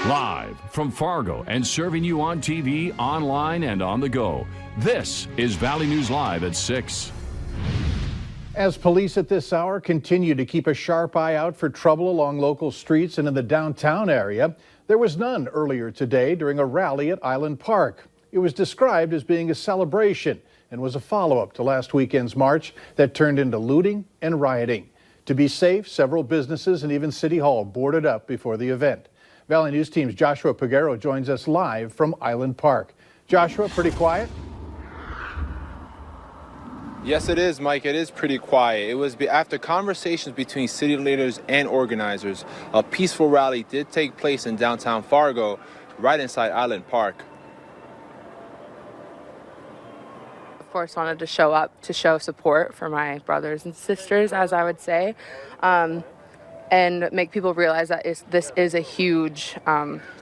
Live from Fargo and serving you on TV, online, and on the go. This is Valley News Live at 6. As police at this hour continue to keep a sharp eye out for trouble along local streets and in the downtown area, there was none earlier today during a rally at Island Park. It was described as being a celebration and was a follow-up to last weekend's march that turned into looting and rioting. To be safe, several businesses and even City Hall boarded up before the event. Valley News Team's Joshua Peguero joins us live from Island Park. Joshua, pretty quiet? Yes, it is, Mike. It is pretty quiet. It was after conversations between city leaders and organizers. A peaceful rally did take place in downtown Fargo, right inside Island Park. Of course, wanted to show up to show support for my brothers and sisters, as I would say, and make people realize that this is a huge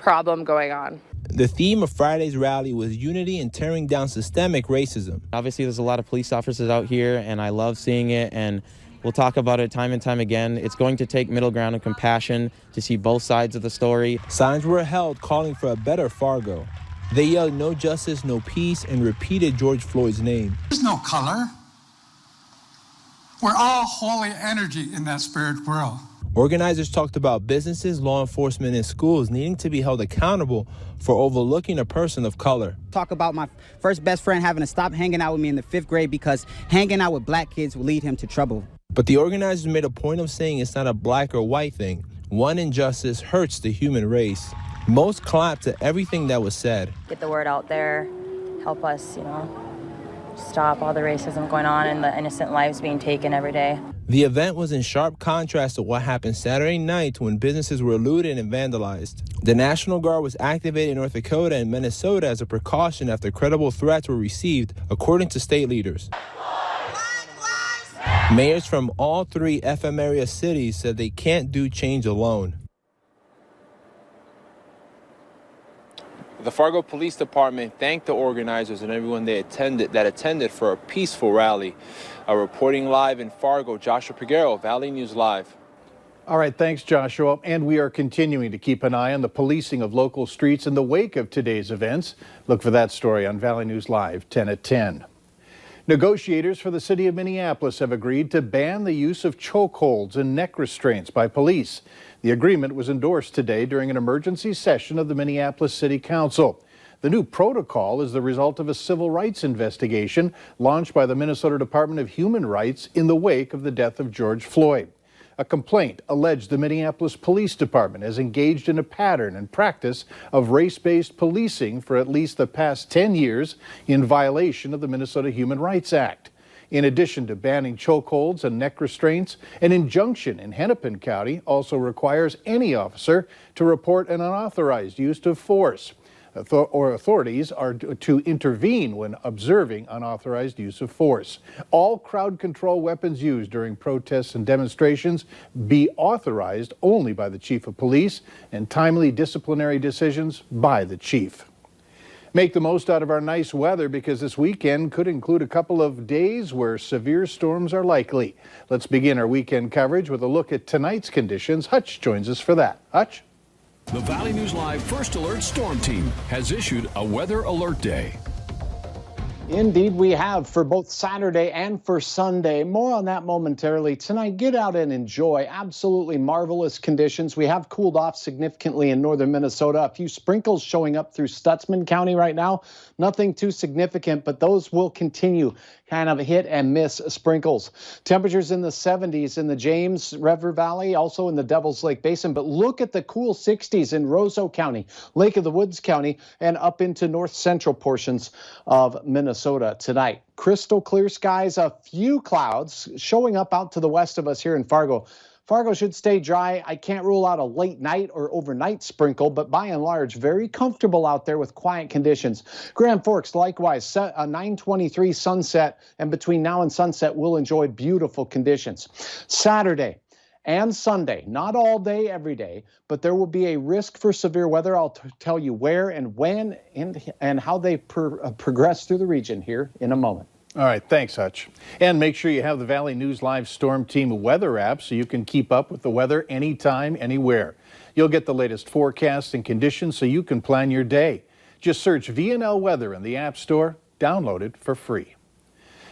problem going on. The theme of Friday's rally was unity and tearing down systemic racism. Obviously, there's a lot of police officers out here, and I love seeing it, and we'll talk about it time and time again. It's going to take middle ground and compassion to see both sides of the story. Signs were held calling for a better Fargo. They yelled "No justice, no peace," and repeated George Floyd's name. There's no color. We're all holy energy in that spirit world. Organizers talked about businesses, law enforcement, and schools needing to be held accountable for overlooking a person of color. Talk about my first best friend having to stop hanging out with me in the 5th grade because hanging out with black kids will lead him to trouble. But the organizers made a point of saying it's not a black or white thing. One injustice hurts the human race. Most clapped to everything that was said. Get the word out there, help us, stop all the racism going on and the innocent lives being taken every day. The event was in sharp contrast to what happened Saturday night when businesses were looted and vandalized. The National Guard was activated in North Dakota and Minnesota as a precaution after credible threats were received, according to state leaders. Mayors from all 3 FM area cities said they can't do change alone. The Fargo Police Department thanked the organizers and everyone that attended for a peaceful rally. Reporting live in Fargo, Joshua Peguero, Valley News Live. All right, thanks, Joshua. And we are continuing to keep an eye on the policing of local streets in the wake of today's events. Look for that story on Valley News Live, 10 at 10. Negotiators for the city of Minneapolis have agreed to ban the use of chokeholds and neck restraints by police. The agreement was endorsed today during an emergency session of the Minneapolis City Council. The new protocol is the result of a civil rights investigation launched by the Minnesota Department of Human Rights in the wake of the death of George Floyd. A complaint alleged the Minneapolis Police Department has engaged in a pattern and practice of race-based policing for at least the past 10 years in violation of the Minnesota Human Rights Act. In addition to banning chokeholds and neck restraints, an injunction in Hennepin County also requires any officer to report an unauthorized use of force. Authorities are to intervene when observing unauthorized use of force. All crowd control weapons used during protests and demonstrations be authorized only by the Chief of Police, and timely disciplinary decisions by the Chief. Make the most out of our nice weather because this weekend could include a couple of days where severe storms are likely. Let's begin our weekend coverage with a look at tonight's conditions. Hutch joins us for that. Hutch? The Valley News Live First Alert Storm Team has issued a weather alert day. Indeed, we have for both Saturday and for Sunday. More on that momentarily. Tonight, get out and enjoy absolutely marvelous conditions. We have cooled off significantly in northern Minnesota. A few sprinkles showing up through Stutsman County right now. Nothing too significant, but those will continue. Kind of hit and miss sprinkles. Temperatures in the 70s in the James River Valley, also in the Devil's Lake Basin. But look at the cool 60s in Roseau County, Lake of the Woods County, and up into north central portions of Minnesota tonight. Crystal clear skies, a few clouds showing up out to the west of us here in Fargo. Fargo should stay dry. I can't rule out a late night or overnight sprinkle, but by and large, very comfortable out there with quiet conditions. Grand Forks, likewise, set a 9:23 sunset, and between now and sunset, we'll enjoy beautiful conditions. Saturday and Sunday, not all day, every day, but there will be a risk for severe weather. I'll tell you where and when and how they progress through the region here in a moment. All right, thanks, Hutch. And make sure you have the Valley News Live Storm Team weather app so you can keep up with the weather anytime, anywhere. You'll get the latest forecasts and conditions so you can plan your day. Just search VNL Weather in the App Store. Download it for free.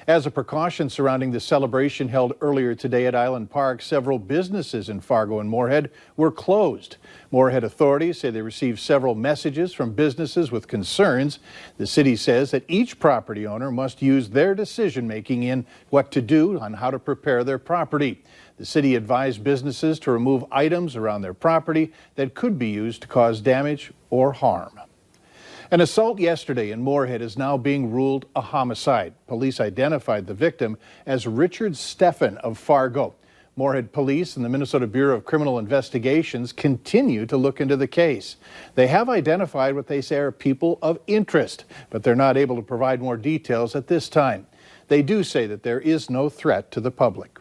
As a precaution surrounding the celebration held earlier today at Island Park, several businesses in Fargo and Moorhead were closed. Moorhead authorities say they received several messages from businesses with concerns. The city says that each property owner must use their decision-making in what to do on how to prepare their property. The city advised businesses to remove items around their property that could be used to cause damage or harm. An assault yesterday in Moorhead is now being ruled a homicide. Police identified the victim as Richard Steffen of Fargo. Moorhead Police and the Minnesota Bureau of Criminal Investigations continue to look into the case. They have identified what they say are people of interest, but they're not able to provide more details at this time. They do say that there is no threat to the public.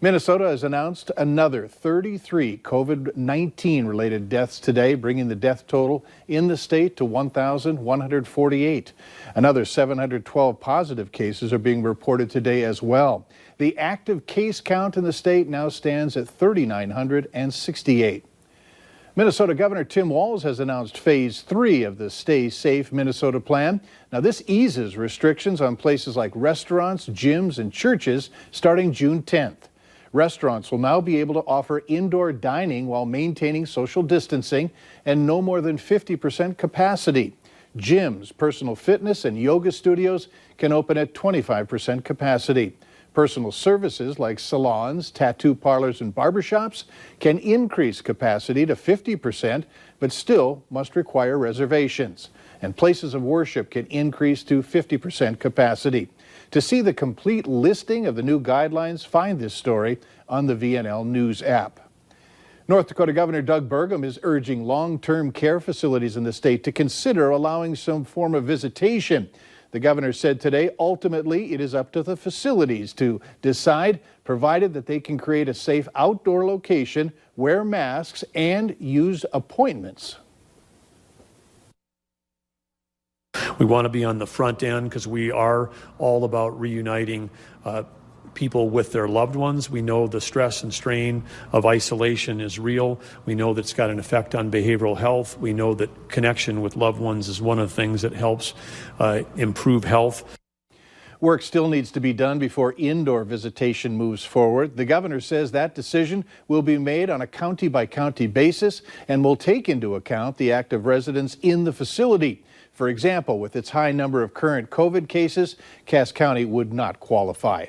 Minnesota has announced another 33 COVID-19 related deaths today, bringing the death total in the state to 1,148. Another 712 positive cases are being reported today as well. The active case count in the state now stands at 3,968. Minnesota Governor Tim Walz has announced Phase 3 of the Stay Safe Minnesota plan. Now, this eases restrictions on places like restaurants, gyms, and churches starting June 10th. Restaurants will now be able to offer indoor dining while maintaining social distancing and no more than 50% capacity. Gyms, personal fitness, and yoga studios can open at 25% capacity. Personal services like salons, tattoo parlors, and barbershops can increase capacity to 50%, but still must require reservations. And places of worship can increase to 50% capacity. To see the complete listing of the new guidelines, find this story on the VNL News app. North Dakota Governor Doug Burgum is urging long-term care facilities in the state to consider allowing some form of visitation. The governor said today, ultimately, it is up to the facilities to decide, provided that they can create a safe outdoor location, wear masks, and use appointments. We want to be on the front end because we are all about reuniting people with their loved ones. We know the stress and strain of isolation is real. We know that it's got an effect on behavioral health. We know that connection with loved ones is one of the things that helps improve health. Work still needs to be done before indoor visitation moves forward. The governor says that decision will be made on a county-by-county basis and will take into account the active residents in the facility. For example, with its high number of current COVID cases, Cass County would not qualify.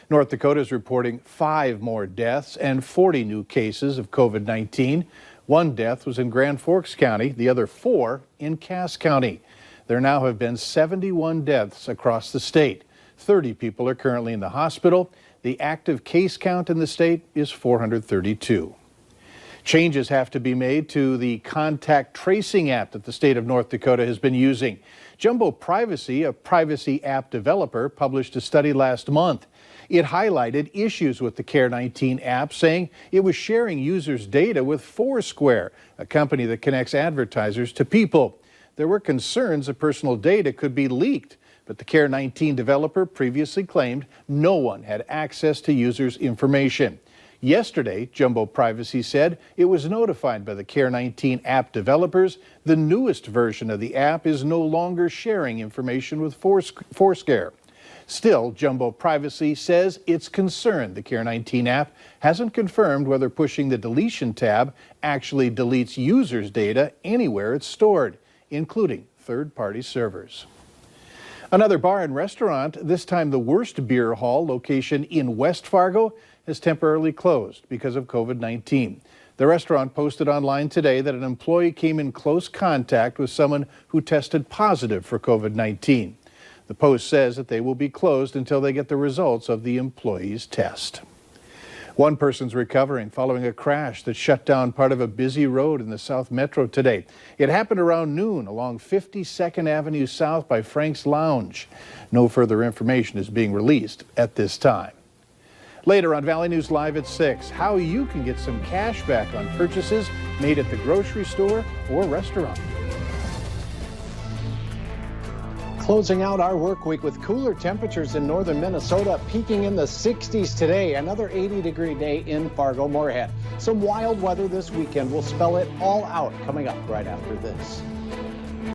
North Dakota is reporting 5 more deaths and 40 new cases of COVID-19. 1 death was in Grand Forks County, the other 4 in Cass County. There now have been 71 deaths across the state. 30 people are currently in the hospital. The active case count in the state is 432. Changes have to be made to the contact tracing app that the state of North Dakota has been using. Jumbo Privacy, a privacy app developer, published a study last month. It highlighted issues with the Care19 app, saying it was sharing users' data with Foursquare, a company that connects advertisers to people. There were concerns that personal data could be leaked, but the Care19 developer previously claimed no one had access to users' information. Yesterday, Jumbo Privacy said it was notified by the Care19 app developers. The newest version of the app is no longer sharing information with Foursquare. Still, Jumbo Privacy says it's concerned the Care19 app hasn't confirmed whether pushing the deletion tab actually deletes users' data anywhere it's stored, including third-party servers. Another bar and restaurant, this time the Worst Beer Hall location in West Fargo, has temporarily closed because of COVID-19. The restaurant posted online today that an employee came in close contact with someone who tested positive for COVID-19. The Post says that they will be closed until they get the results of the employee's test. One person's recovering following a crash that shut down part of a busy road in the South Metro today. It happened around noon along 52nd Avenue South by Frank's Lounge. No further information is being released at this time. Later on Valley News Live at 6, how you can get some cash back on purchases made at the grocery store or restaurant. Closing out our work week with cooler temperatures in northern Minnesota, peaking in the 60s today. Another 80-degree day in Fargo Moorhead. Some wild weather this weekend. We'll spell it all out coming up right after this.